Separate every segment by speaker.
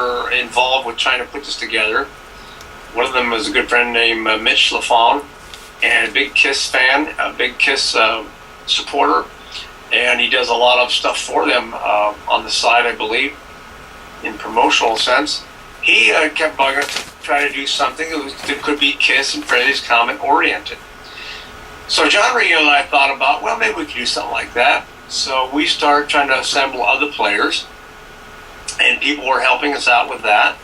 Speaker 1: were involved with trying to put this together. One of them was a good friend named Mitch LaFawn, and a big Kiss fan, a big Kiss supporter, and he does a lot of stuff for them on the side, I believe, in promotional sense. He kept bugging us to try to do something that could be Kiss and Frehley's Comet oriented. So John Regan and I thought about, well, maybe we could do something like that. So we started trying to assemble other players, and people were helping us out with that.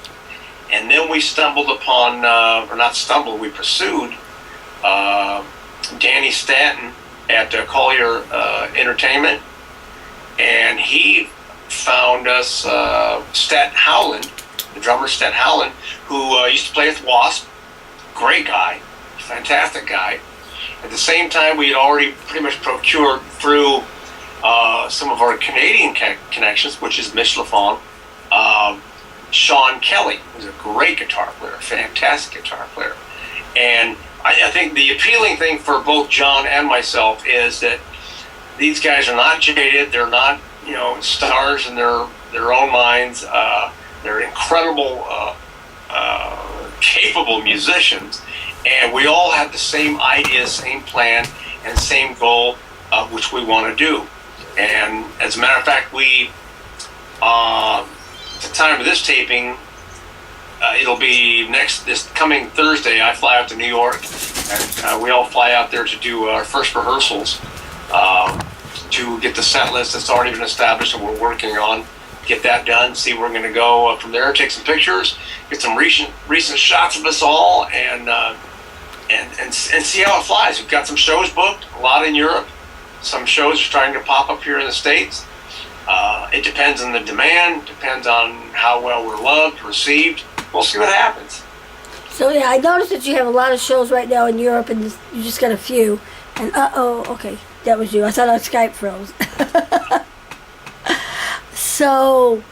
Speaker 1: And then we stumbled upon, or not stumbled, we pursued Danny Stanton at Collier Entertainment, and he found us Stet Howland, the drummer Stet Howland, who used to play with Wasp. Great guy, fantastic guy. At the same time, we had already pretty much procured through some of our Canadian connections, which is Mitch LaFawn, Sean Kelly, who's a great guitar player, fantastic guitar player. And I think the appealing thing for both John and myself is that these guys are not jaded, they're not, stars in their own minds. They're incredible, capable musicians, and we all have the same idea, same plan, and same goal, which we want to do. And as a matter of fact, we, at the time of this taping, it'll be this coming Thursday. I fly out to New York, and we all fly out there to do our first rehearsals to get the set list that's already been established and we're working on. Get that done, see where we're going to go from there, take some pictures, get some recent shots of us all, and see how it flies. We've got some shows booked, a lot in Europe. Some shows are starting to pop up here in the States. It depends on the demand, depends on how well we're loved, received. We'll see what happens.
Speaker 2: So yeah, I noticed that you have a lot of shows right now in Europe, and you just got a few. And okay, that was you. I thought our Skype froze. So,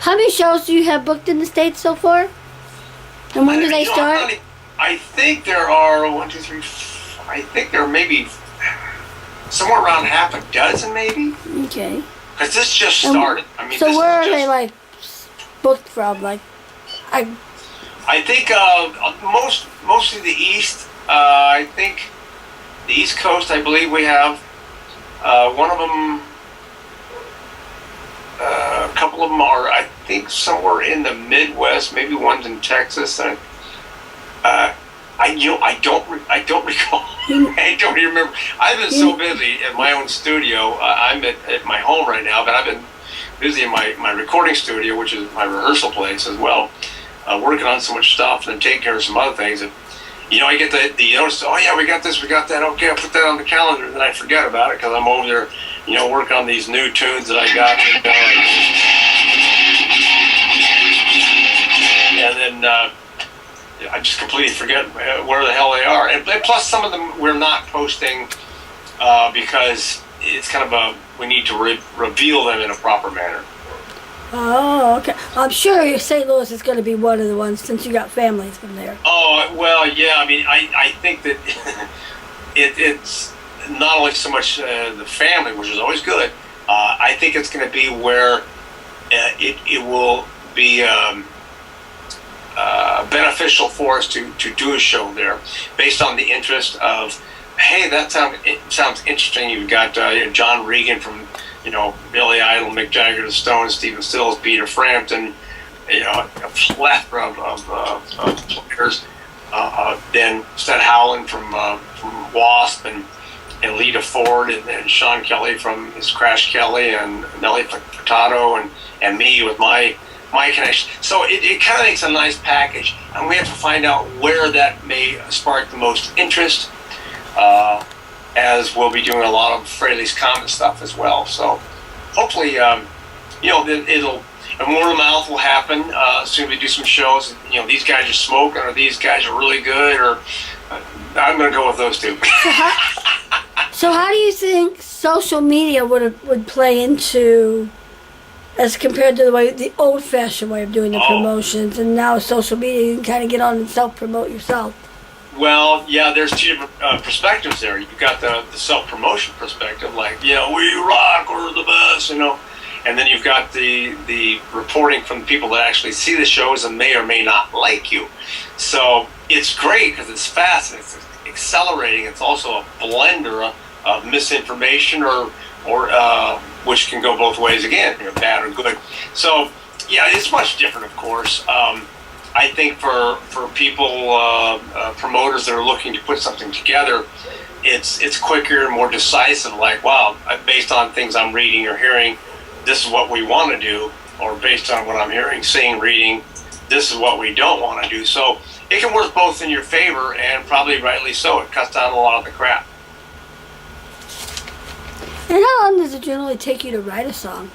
Speaker 2: how many shows do you have booked in the States so far? And when do they start?
Speaker 1: I think there are I think there are maybe somewhere around half a dozen, maybe.
Speaker 2: Okay.
Speaker 1: Because this just started.
Speaker 2: So where are they booked from?
Speaker 1: I think mostly the East. I think the East Coast. I believe we have one of them. A couple of them are, I think, somewhere in the Midwest. Maybe one's in Texas. I don't recall. I don't even remember. I've been so busy at my own studio. I'm at my home right now, but I've been busy in my recording studio, which is my rehearsal place as well, working on so much stuff and then taking care of some other things. And, I get the notice, oh yeah, we got this, we got that, okay, I'll put that on the calendar, and then I forget about it because I'm over there, working on these new tunes that I got. And then I just completely forget where the hell they are. And plus some of them we're not posting because it's kind of we need to reveal them in a proper manner.
Speaker 2: Oh, okay. I'm sure St. Louis is going to be one of the ones since you got families from there.
Speaker 1: Oh, well, yeah. I think that it's not only so much the family, which is always good. I think it's going to be where it will be beneficial for us to do a show there based on the interest of, hey, that sounds interesting. You've got John Regan from Billy Idol, Mick Jagger, the Stones, Stephen Stills, Peter Frampton, a plethora of players. Then Stet Howland from Wasp, and Lita Ford, and Sean Kelly from his Crash Kelly, and Nelly Furtado, and me with my connection. So it kind of makes a nice package, and we have to find out where that may spark the most interest. As we'll be doing a lot of Frehley's Comet stuff as well. So hopefully, it'll, and word of mouth will happen as soon as we do some shows. These guys are smoking, or these guys are really good, or I'm going to go with those two.
Speaker 2: So how do you think social media would play into, as compared to the old-fashioned way of doing the promotions, and now social media, you can kind of get on and self-promote yourself?
Speaker 1: Well, yeah, there's two different perspectives there. You've got the self-promotion perspective, like, we rock, we're the best, and then you've got the reporting from the people that actually see the shows and may or may not like you. So it's great because it's fast and it's accelerating. It's also a blender of misinformation or which can go both ways again, bad or good. So yeah, it's much different, of course. I think for people, promoters that are looking to put something together, it's quicker and more decisive. Like, wow, based on things I'm reading or hearing, this is what we want to do, or based on what I'm hearing, seeing, reading, this is what we don't want to do. So it can work both in your favor, and probably rightly so. It cuts down a lot of the crap.
Speaker 2: And how long does it generally take you to write a song?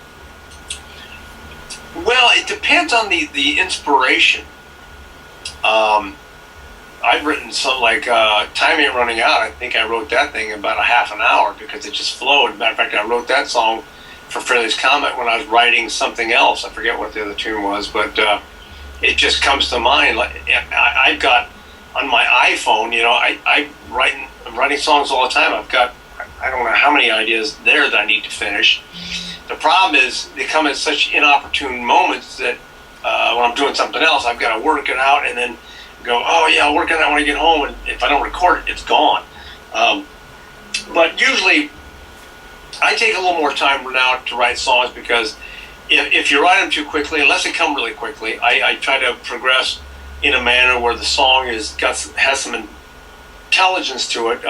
Speaker 1: Well, it depends on the inspiration. I've written some, like, Time Ain't Running Out. I think I wrote that thing in about a half an hour because it just flowed. Matter of fact, I wrote that song for Fairley's Comet when I was writing something else. I forget what the other tune was, but it just comes to mind. Like, I've got on my iPhone, I'm writing songs all the time. I've got, I don't know how many ideas there that I need to finish. The problem is they come at such inopportune moments that when I'm doing something else, I've got to work it out and then go, oh yeah, I'll work on that when I get home. And if I don't record it, it's gone. But usually I take a little more time now to write songs because if you write them too quickly, unless they come really quickly, I try to progress in a manner where the song has some intelligence to it,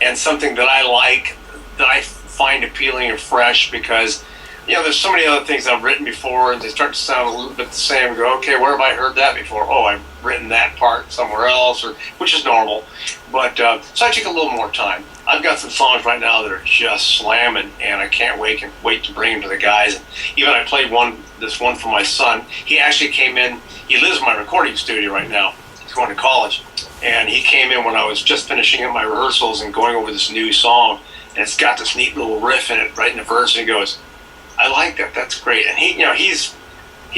Speaker 1: and something that I like, that I find appealing or fresh, because there's so many other things I've written before and they start to sound a little bit the same. Go, okay, where have I heard that before? Oh, I've written that part somewhere else, which is normal. But so I take a little more time. I've got some songs right now that are just slamming, and I can't wait to bring them to the guys. And even I played this one for my son. He actually came in. He lives in my recording studio right now. He's going to college, and he came in when I was just finishing up my rehearsals and going over this new song. And it's got this neat little riff in it right in the verse, and he goes, I like that. That's great. And he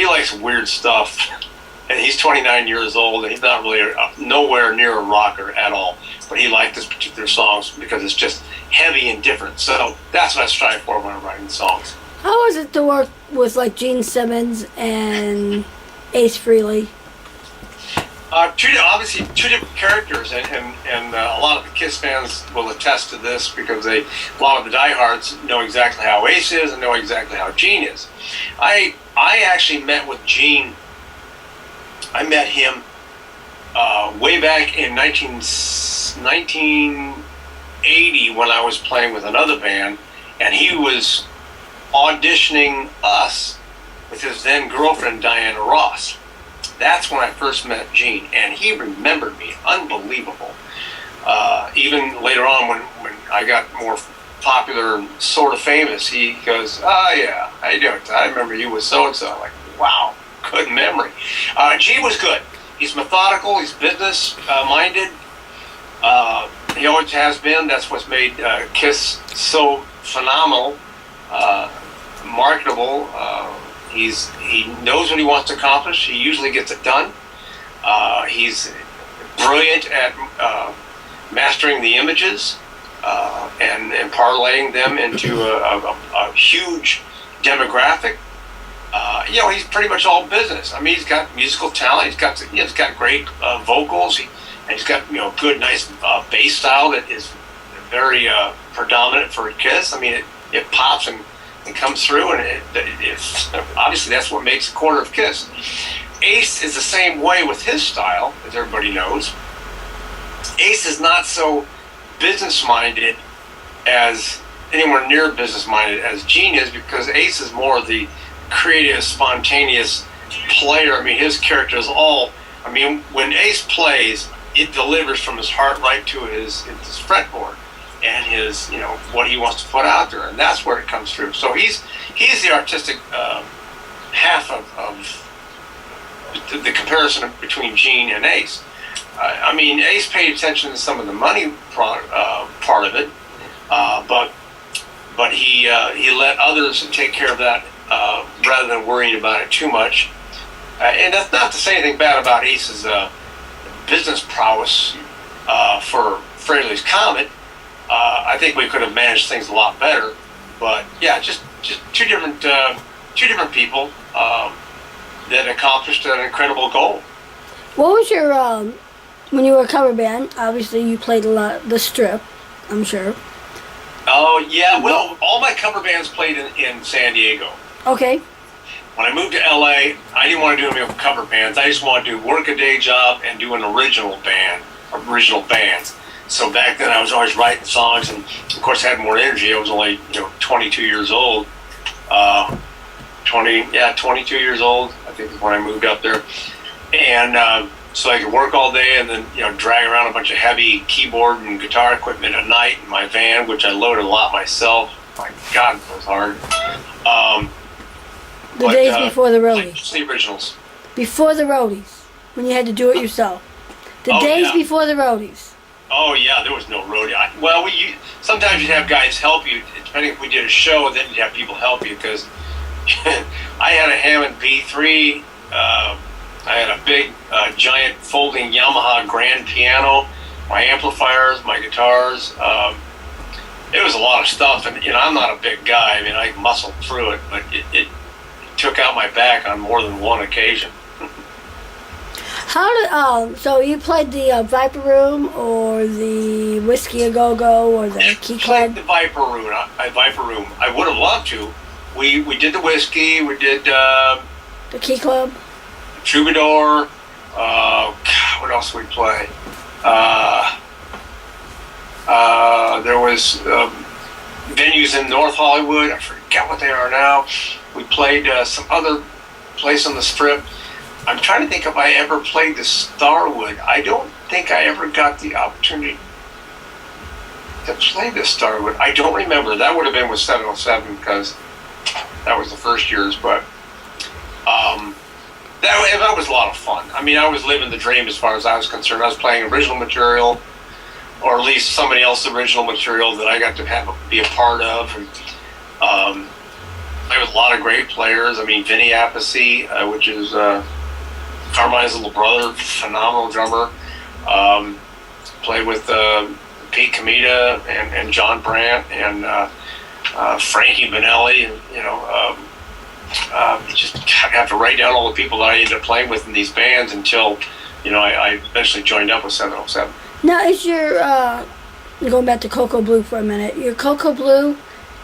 Speaker 1: likes weird stuff, and he's 29 years old, and he's not really nowhere near a rocker at all. But he liked this particular song because it's just heavy and different. So that's what I strive for when I'm writing songs.
Speaker 2: How was it to work with like Gene Simmons and Ace Frehley?
Speaker 1: Obviously two different characters, and a lot of the Kiss fans will attest to this because a lot of the diehards know exactly how Ace is and know exactly how Gene is. I actually met with Gene. I met him way back in 1980 when I was playing with another band, and he was auditioning us with his then girlfriend Diana Ross. That's when I first met Gene, and he remembered me. Unbelievable. Even later on, when I got more popular and sort of famous, he goes, oh yeah, how you doing? I remember you with so-and-so. I'm like, wow, good memory. Gene was good. He's methodical, he's business-minded. He always has been. That's what's made Kiss so phenomenal, marketable. He knows what he wants to accomplish. He usually gets it done. He's brilliant at mastering the images and parlaying them into a huge demographic. He's pretty much all business. I mean, he's got musical talent. He's got great vocals. He's got good, nice bass style that is very predominant for Kiss. I mean, it pops and comes through, and it's obviously that's what makes a quarter of Kiss. Ace is the same way with his style, as everybody knows. Ace is not so business-minded as anywhere near business-minded as Gene is, because Ace is more of the creative, spontaneous player. I mean, his character is all. I mean, when Ace plays, it delivers from his heart right to his fretboard. And his, what he wants to put out there, and that's where it comes through. So he's the artistic half of the comparison between Gene and Ace. I mean, Ace paid attention to some of the money part of it, but he let others take care of that rather than worrying about it too much. And that's not to say anything bad about Ace's business prowess for Fairley's Comet. I think we could have managed things a lot better, but yeah, just just two different people that accomplished an incredible goal.
Speaker 2: What was your when you were a cover band? Obviously, you played a lot the Strip, I'm sure.
Speaker 1: Oh yeah, well, all my cover bands played in San Diego.
Speaker 2: Okay.
Speaker 1: When I moved to LA, I didn't want to do any cover bands. I just wanted to work a day job and do an original bands. So back then, I was always writing songs, and of course, I had more energy. I was only 22 years old. 22 years old, I think is when I moved up there. And so I could work all day and then, drag around a bunch of heavy keyboard and guitar equipment at night in my van, which I loaded a lot myself. My God, it was hard.
Speaker 2: The days before the roadies.
Speaker 1: Just the originals.
Speaker 2: Before the roadies, when you had to do it yourself. The days before the roadies.
Speaker 1: Oh yeah, there was no roadie. Sometimes you'd have guys help you, depending if we did a show, and then you'd have people help you because I had a Hammond B3. I had a big, giant folding Yamaha grand piano, my amplifiers, my guitars. It was a lot of stuff, and I'm not a big guy. I mean, I muscled through it, but it took out my back on more than one occasion.
Speaker 2: How did so you played the Viper Room or the Whiskey A Go Go or the Key Club?
Speaker 1: Played the Viper Room. I would have loved to. We did the Whiskey. We did
Speaker 2: the Key Club.
Speaker 1: Troubadour. What else did we play? There was venues in North Hollywood. I forget what they are now. We played some other place on the Strip. I'm trying to think if I ever played the Starwood. I don't think I ever got the opportunity to play the Starwood. I don't remember. That would have been with 707 because that was the first years, but that was a lot of fun. I mean, I was living the dream as far as I was concerned. I was playing original material, or at least somebody else's original material that I got to be a part of. And there was a lot of great players. I mean, Vinny Appice, which is Carmine's little brother, phenomenal drummer. Played with Pete Comita and John Brandt and Frankie Bonelli. You just have to write down all the people that I ended up playing with in these bands until, I eventually joined up with 707.
Speaker 2: Now, is your, going back to Cocoa Blue for a minute, your Cocoa Blue,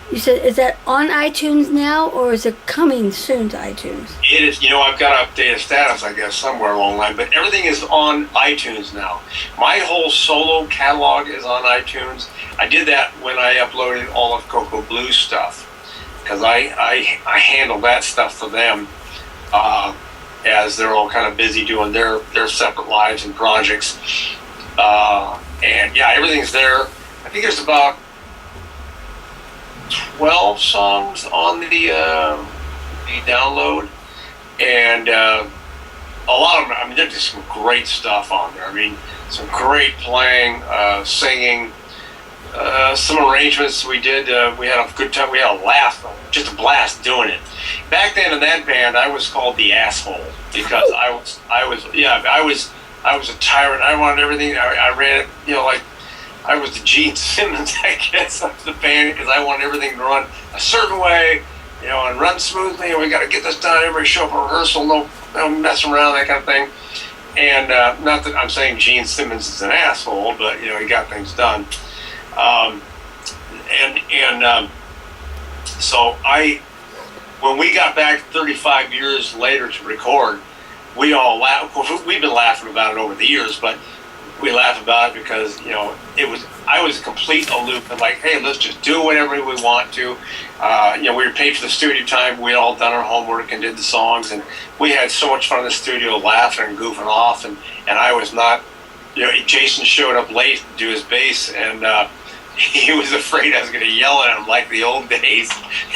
Speaker 2: you said, is that on iTunes now, or is it coming soon to iTunes?
Speaker 1: It is. I've got to update a status, I guess, somewhere along the line, but everything is on iTunes now. My whole solo catalog is on iTunes. I did that when I uploaded all of Cocoa Blue stuff, because I handle that stuff for them as they're all kind of busy doing their separate lives and projects. And yeah, everything's there. I think there's about 12 songs on the download, and a lot of them, I mean, there's just some great stuff on there. I mean, some great playing, singing, some arrangements we did. We had a good time. We had a laugh, just a blast doing it. Back then in that band, I was called the asshole because I was a tyrant. I wanted everything. I ran it, like I was the Gene Simmons, I guess, of the band because I wanted everything to run a certain way, and run smoothly. And we got to get this done. Everybody show up for rehearsal, no messing around, that kind of thing. And not that I'm saying Gene Simmons is an asshole, but he got things done. So when we got back 35 years later to record, we all laughed. Of course, we've been laughing about it over the years, but we laugh about it because I was a complete aloof and like, hey, let's just do whatever we want to. We were paid for the studio time. We had all done our homework and did the songs, and we had so much fun in the studio, laughing and goofing off. And I was not. Jason showed up late to do his bass, and he was afraid I was going to yell at him like the old days.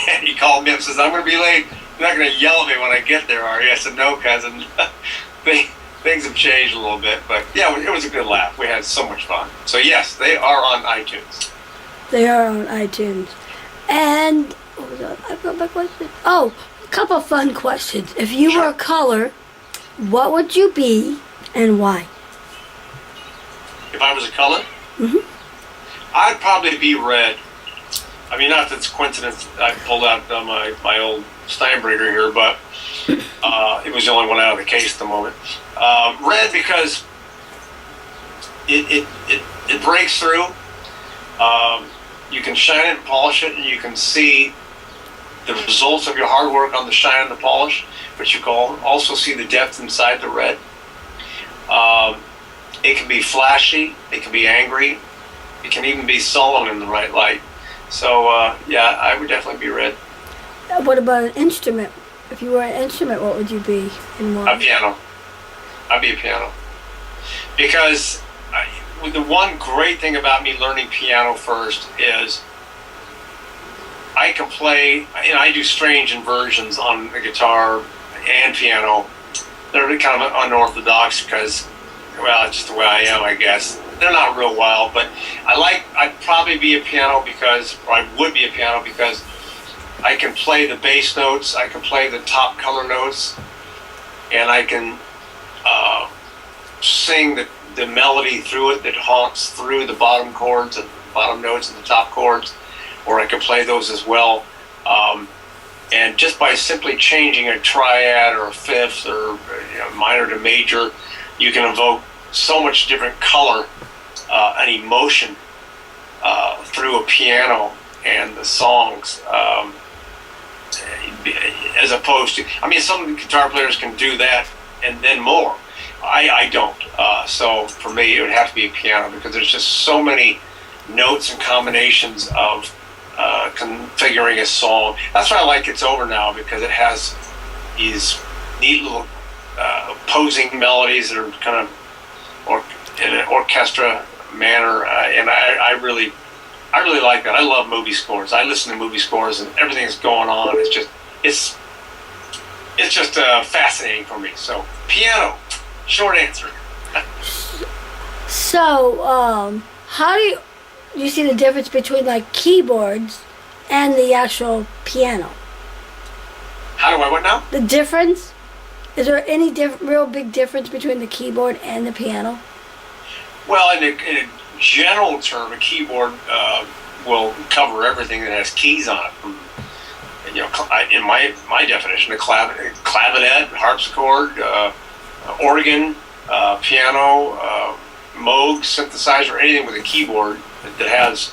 Speaker 1: And he called me up and says, "I'm going to be late. You're not going to yell at me when I get there, are you?" I said, "No, cousin." Things have changed a little bit, but yeah, it was a good laugh. We had so much fun. So yes, they are on iTunes.
Speaker 2: They are on iTunes. And I forgot my question. Oh, a couple of fun questions. If you were a color, what would you be and why?
Speaker 1: If I was a color?
Speaker 2: Mm-hmm.
Speaker 1: I'd probably be red. I mean, not that it's coincidence I pulled out my old Steinbreaker here, but it was the only one out of the case at the moment. Red because it breaks through. You can shine it and polish it, and you can see the results of your hard work on the shine and the polish, but you can also see the depth inside the red. It can be flashy, it can be angry, it can even be sullen in the right light. So, yeah, I would definitely be red.
Speaker 2: What about an instrument? If you were an instrument, what would you be and why?
Speaker 1: A piano. I'd be a piano. Because the one great thing about me learning piano first is I can play, and I do strange inversions on the guitar and piano. They're kind of unorthodox because, well, it's just the way I am, I guess. They're not real wild, but I'd probably be a piano because, or I would be a piano because I can play the bass notes, I can play the top color notes, and I can sing the melody through it that haunts through the bottom chords and bottom notes and the top chords, or I can play those as well. And just by simply changing a triad or a fifth or minor to major, you can evoke so much different color and emotion through a piano and the songs, as opposed to, I mean, some guitar players can do that and then more. I don't. So for me, it would have to be a piano because there's just so many notes and combinations of configuring a song. That's why I like It's Over Now, because it has these neat little opposing melodies that are kind of in an orchestra manner, and I really like that. I love movie scores. I listen to movie scores, and everything that's going on. It's just fascinating for me. So piano, short answer.
Speaker 2: So, how do you see the difference between like keyboards and the actual piano?
Speaker 1: How do I what now?
Speaker 2: The difference? Is there any real big difference between the keyboard and the piano?
Speaker 1: Well, in a general term, a keyboard will cover everything that has keys on it. In my definition, a clavinet, harpsichord, organ, piano, Moog, synthesizer, anything with a keyboard that has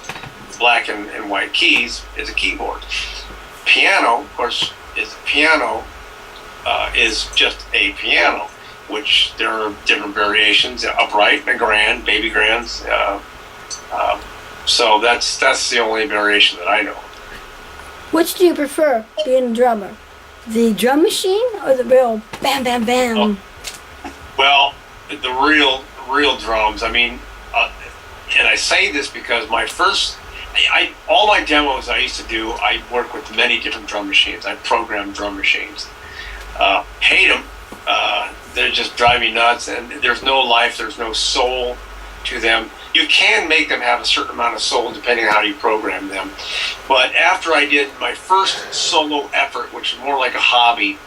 Speaker 1: black and white keys is a keyboard. Piano, of course, is just a piano, which there are different variations: upright, a grand, baby grands. So that's the only variation that I know.
Speaker 2: Which do you prefer, being a drummer? The drum machine or the real bam, bam, bam?
Speaker 1: Oh, well, the real drums. I mean, and I say this because all my demos I used to do, I work with many different drum machines. I program drum machines. Hate them. They just drive me nuts, and there's no life, there's no soul to them. You can make them have a certain amount of soul depending on how you program them. But after I did my first solo effort, which is more like a hobby,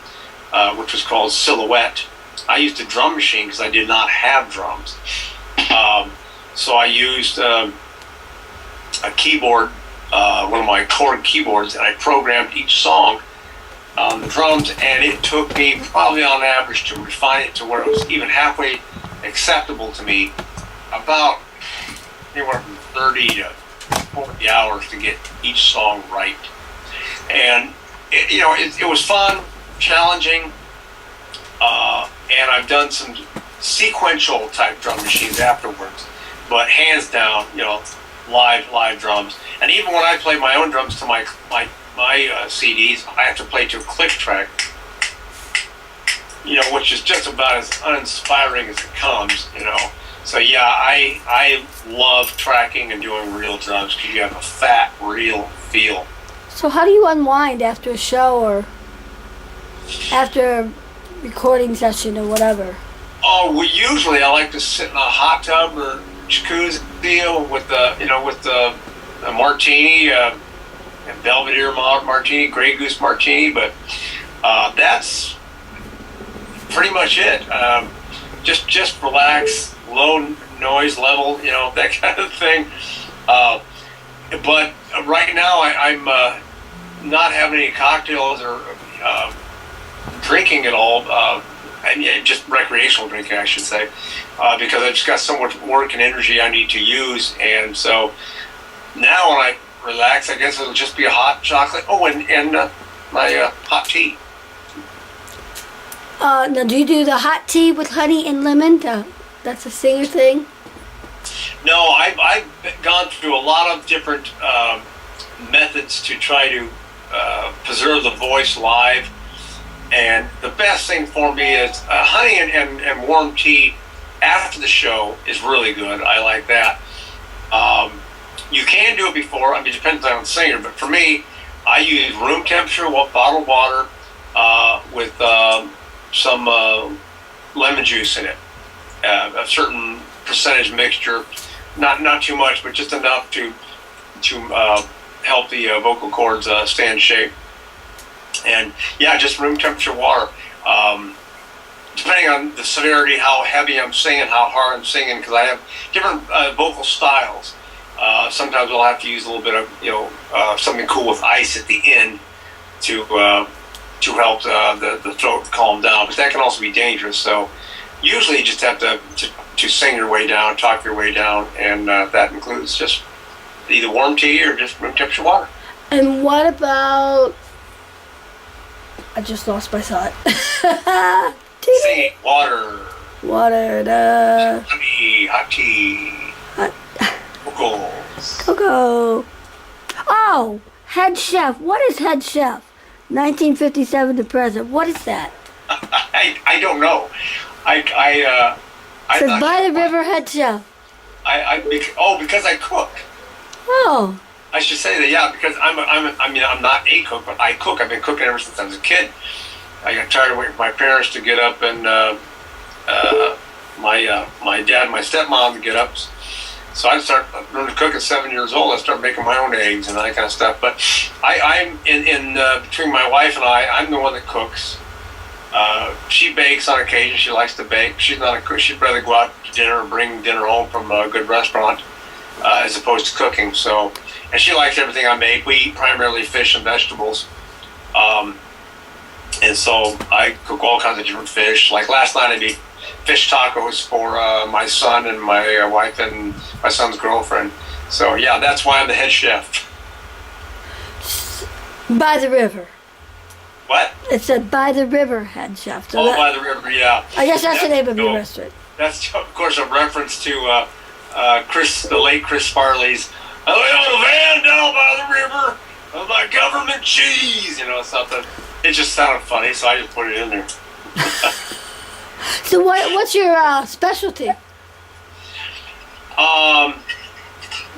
Speaker 1: which was called Silhouette, I used a drum machine because I did not have drums. So I used a keyboard, one of my Chord keyboards, and I programmed each song on the drums, and it took me probably on average to refine it to where it was even halfway acceptable to me, about anywhere from 30 to 40 hours to get each song right. And it was fun, challenging, and I've done some sequential type drum machines afterwards, but hands down, live drums. And even when I play my own drums to my CDs, I have to play to a click track, which is just about as uninspiring as it comes, So yeah, I love tracking and doing real drums because you have a fat, real feel.
Speaker 2: So how do you unwind after a show or after a recording session or whatever?
Speaker 1: Oh, well, usually I like to sit in a hot tub or jacuzzi with the martini, a Belvedere martini, Grey Goose martini, but that's pretty much it. Just relax, low noise level, that kind of thing. but right now I'm not having any cocktails or drinking at all. Just recreational drinking, I should say, because I just got so much work and energy I need to use, and so now when I relax, I guess it'll just be a hot chocolate. Oh, and my hot tea.
Speaker 2: Now, do you do the hot tea with honey and lemon? That's a singer thing?
Speaker 1: No, I've gone through a lot of different methods to try to preserve the voice live. And the best thing for me is honey and warm tea after the show is really good. I like that. You can do it before. I mean, it depends on the singer. But for me, I use room temperature bottled water with some lemon juice in it. A certain percentage mixture, not too much, but just enough to help the vocal cords stay in shape. And yeah, just room temperature water. Depending on the severity, how heavy I'm singing, how hard I'm singing, because I have different vocal styles. Sometimes I'll have to use a little bit of something cool with ice at the end to help the throat calm down. But that can also be dangerous. So usually you just have to sing your way down, talk your way down, and that includes just either warm tea or just room temperature water.
Speaker 2: And what about? I just lost my thought.
Speaker 1: Singing, water.
Speaker 2: Water.
Speaker 1: Honey, hot tea. Vocals.
Speaker 2: Cocoa. Oh, head chef. What is head chef? 1957 to present. What is that?
Speaker 1: I don't know. I
Speaker 2: says by the river head chef.
Speaker 1: Because I cook.
Speaker 2: Oh.
Speaker 1: I should say that, yeah, because I'm not a cook, but I cook. I've been cooking ever since I was a kid. I got tired of waiting for my parents to get up and my dad and my stepmom to get up. So I learned to cook at 7 years old. I started making my own eggs and that kind of stuff. But I'm in between my wife and I'm the one that cooks. She bakes on occasion. She likes to bake. She's not a cook. She'd rather go out to dinner or bring dinner home from a good restaurant as opposed to cooking. So, and she likes everything I make. We eat primarily fish and vegetables. And so I cook all kinds of different fish. Like last night I made fish tacos for my son and my wife and my son's girlfriend. So yeah, that's why I'm the head chef.
Speaker 2: By the river.
Speaker 1: What?
Speaker 2: It said by the river head chef. So
Speaker 1: by the river, yeah.
Speaker 2: I guess that's the name of your restaurant.
Speaker 1: That's of course a reference to the late Chris Farley's "I lay on a van down by the river with my government cheese," something. It just sounded funny, so I just put it in there.
Speaker 2: So what's your specialty?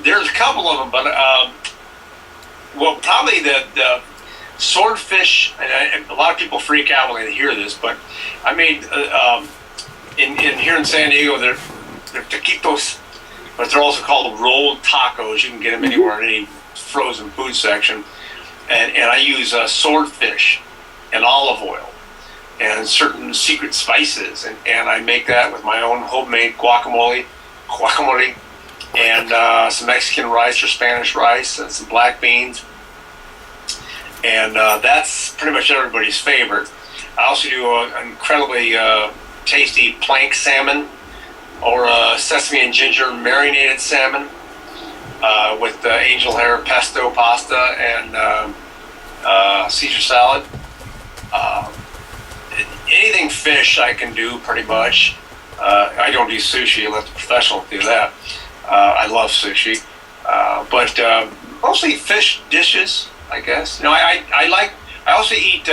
Speaker 1: There's a couple of them, but probably the swordfish. And a lot of people freak out when they hear this, but I made in here in San Diego they're taquitos, but they're also called rolled tacos. You can get them anywhere in any frozen food section, and I use swordfish and olive oil and certain secret spices, and I make that with my own homemade guacamole, and some Mexican rice or Spanish rice and some black beans, and that's pretty much everybody's favorite. I also do an incredibly tasty plank salmon or sesame and ginger marinated salmon with angel hair pesto pasta and Caesar salad. Anything fish I can do pretty much. I don't do sushi. I let the professionals do that. I love sushi, but mostly fish dishes, I guess. I also eat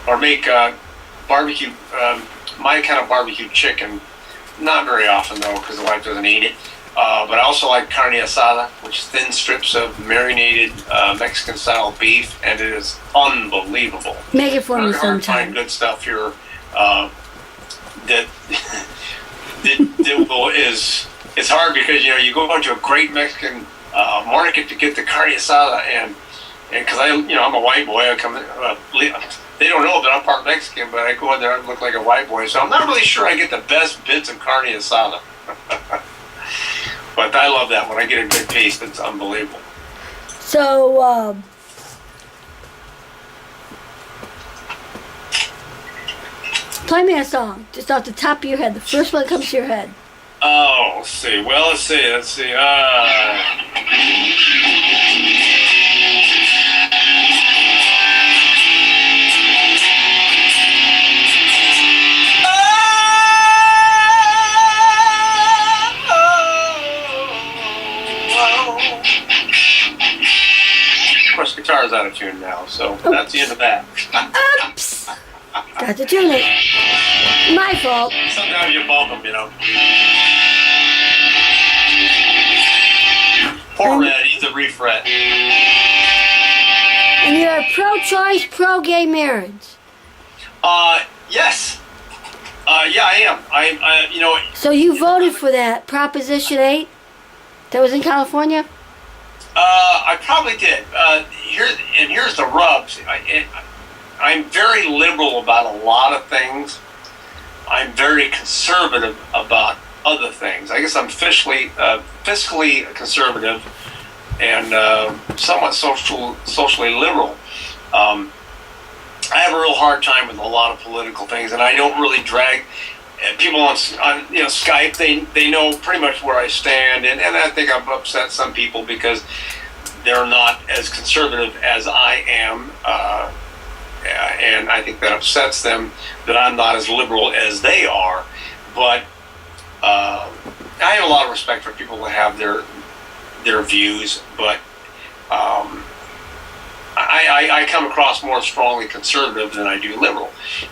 Speaker 1: or make barbecue, my kind of barbecue chicken. Not very often though, because the wife doesn't eat it. But I also like carne asada, which is thin strips of marinated Mexican-style beef, and it is unbelievable.
Speaker 2: Make it for me sometime.
Speaker 1: Find good stuff here that it's hard because you go into a great Mexican market to get the carne asada, and because I'm a white boy, I come. They don't know that I'm part Mexican, but I go in there and look like a white boy, so I'm not really sure I get the best bits of carne asada. But I love that when I get a good piece. That's unbelievable.
Speaker 2: So, play me a song, just off the top of your head. The first one that comes to your head.
Speaker 1: Oh, let's see. Well, let's see. Of course, guitar's out of tune now, so that's the end of that.
Speaker 2: Oops! Got to tune it. My fault.
Speaker 1: Sometimes you bump them, you know. Poor Red, he's a refret.
Speaker 2: And you're a pro-choice, pro-gay marriage.
Speaker 1: Yes. Yeah, I am. I you know.
Speaker 2: So you voted for that Proposition 8 that was in California?
Speaker 1: I probably did. Here's the rubs. I'm very liberal about a lot of things. I'm very conservative about other things. I guess I'm fiscally conservative and somewhat socially liberal. I have a real hard time with a lot of political things, and I don't really drag people on Skype. They know pretty much where I stand, and I think I've upset some people because they're not as conservative as I am, and I think that upsets them that I'm not as liberal as they are. But I have a lot of respect for people that have their views, but I come across more strongly conservative than I do liberal.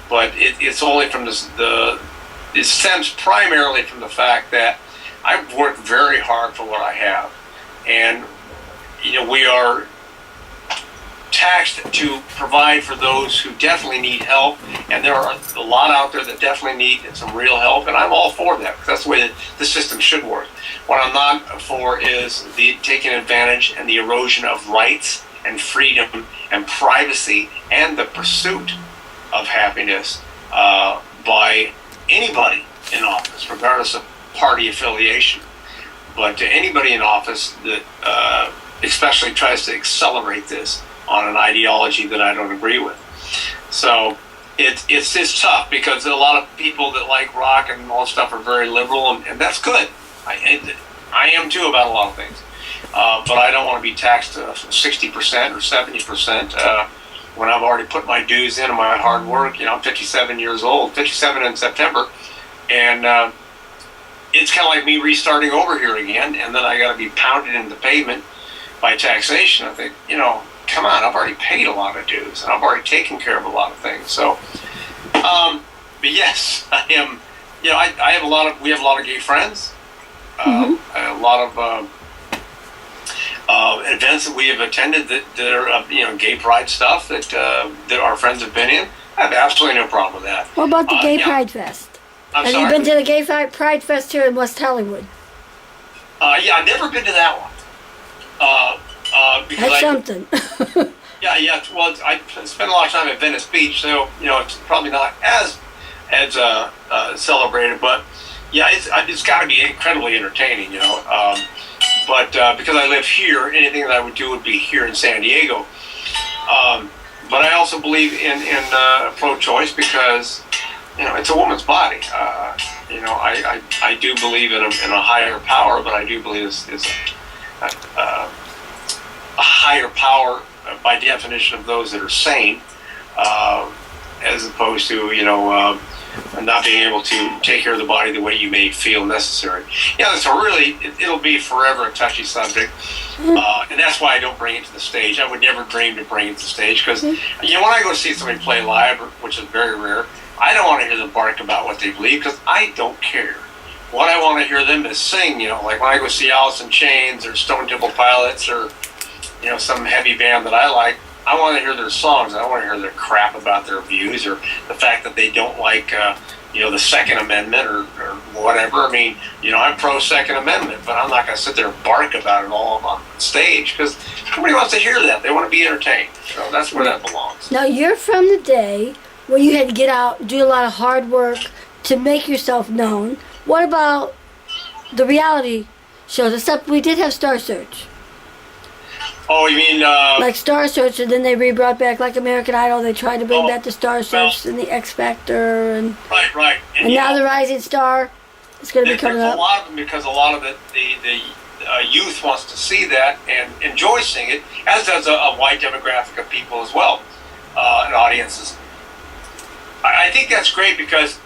Speaker 1: But it's only from it stems primarily from the fact that I've worked very hard for what I have, and we are taxed to provide for those who definitely need help, and there are a lot out there that definitely need some real help, and I'm all for that because that's the way the system should work. What I'm not for is the taking advantage and the erosion of rights and freedom and privacy and the pursuit of happiness by anybody in office, regardless of party affiliation. But to anybody in office that especially tries to accelerate this on an ideology that I don't agree with. So it's tough because a lot of people that like rock and all stuff are very liberal, and that's good. I am too about a lot of things. But I don't want to be taxed 60% or 70% when I've already put my dues in and my hard work. I'm 57 years old, 57 in September, and it's kind of like me restarting over here again, and then I got to be pounded into the pavement by taxation. I think, come on, I've already paid a lot of dues, and I've already taken care of a lot of things. So, but yes, I am. I have we have a lot of gay friends, a lot of events that we have attended that are gay pride stuff that our friends have been in. I have absolutely no problem with that.
Speaker 2: What about the Gay Pride Fest? Have you been to the Gay Pride Fest here in West Hollywood?
Speaker 1: Yeah, I've never been to that one. Because
Speaker 2: That's something.
Speaker 1: Yeah. Well, I spent a lot of time at Venice Beach, so it's probably not as celebrated, but yeah, it's got to be incredibly entertaining, But because I live here, anything that I would do would be here in San Diego. But I also believe in pro-choice because it's a woman's body. I do believe in a higher power, but I do believe it's a higher power by definition of those that are sane, as opposed to not being able to take care of the body the way you may feel necessary. It's it'll be forever a touchy subject, and that's why I don't bring it to the stage. I would never dream to bring it to the stage because when I go see somebody play live, which is very rare, I don't want to hear them bark about what they believe because I don't care. What I want to hear them is sing, like when I go see Alice in Chains or Stone Temple Pilots or some heavy band that I like. I want to hear their songs. I don't want to hear their crap about their views or the fact that they don't like, the Second Amendment or whatever. I mean, I'm pro Second Amendment, but I'm not going to sit there and bark about it all on stage because nobody wants to hear that. They want to be entertained. So that's where that belongs.
Speaker 2: Now, you're from the day where you had to get out, do a lot of hard work to make yourself known. What about the reality shows, except we did have Star Search.
Speaker 1: Oh, you mean
Speaker 2: Like Star Search, and then they brought back like American Idol. They tried to bring back the Star Search and the X Factor, and
Speaker 1: right,
Speaker 2: and now the Rising Star is going to be coming
Speaker 1: there's
Speaker 2: up.
Speaker 1: a lot of them because a lot of the youth wants to see that and enjoy seeing it, as does a wide demographic of people as well, and audiences. I think that's great because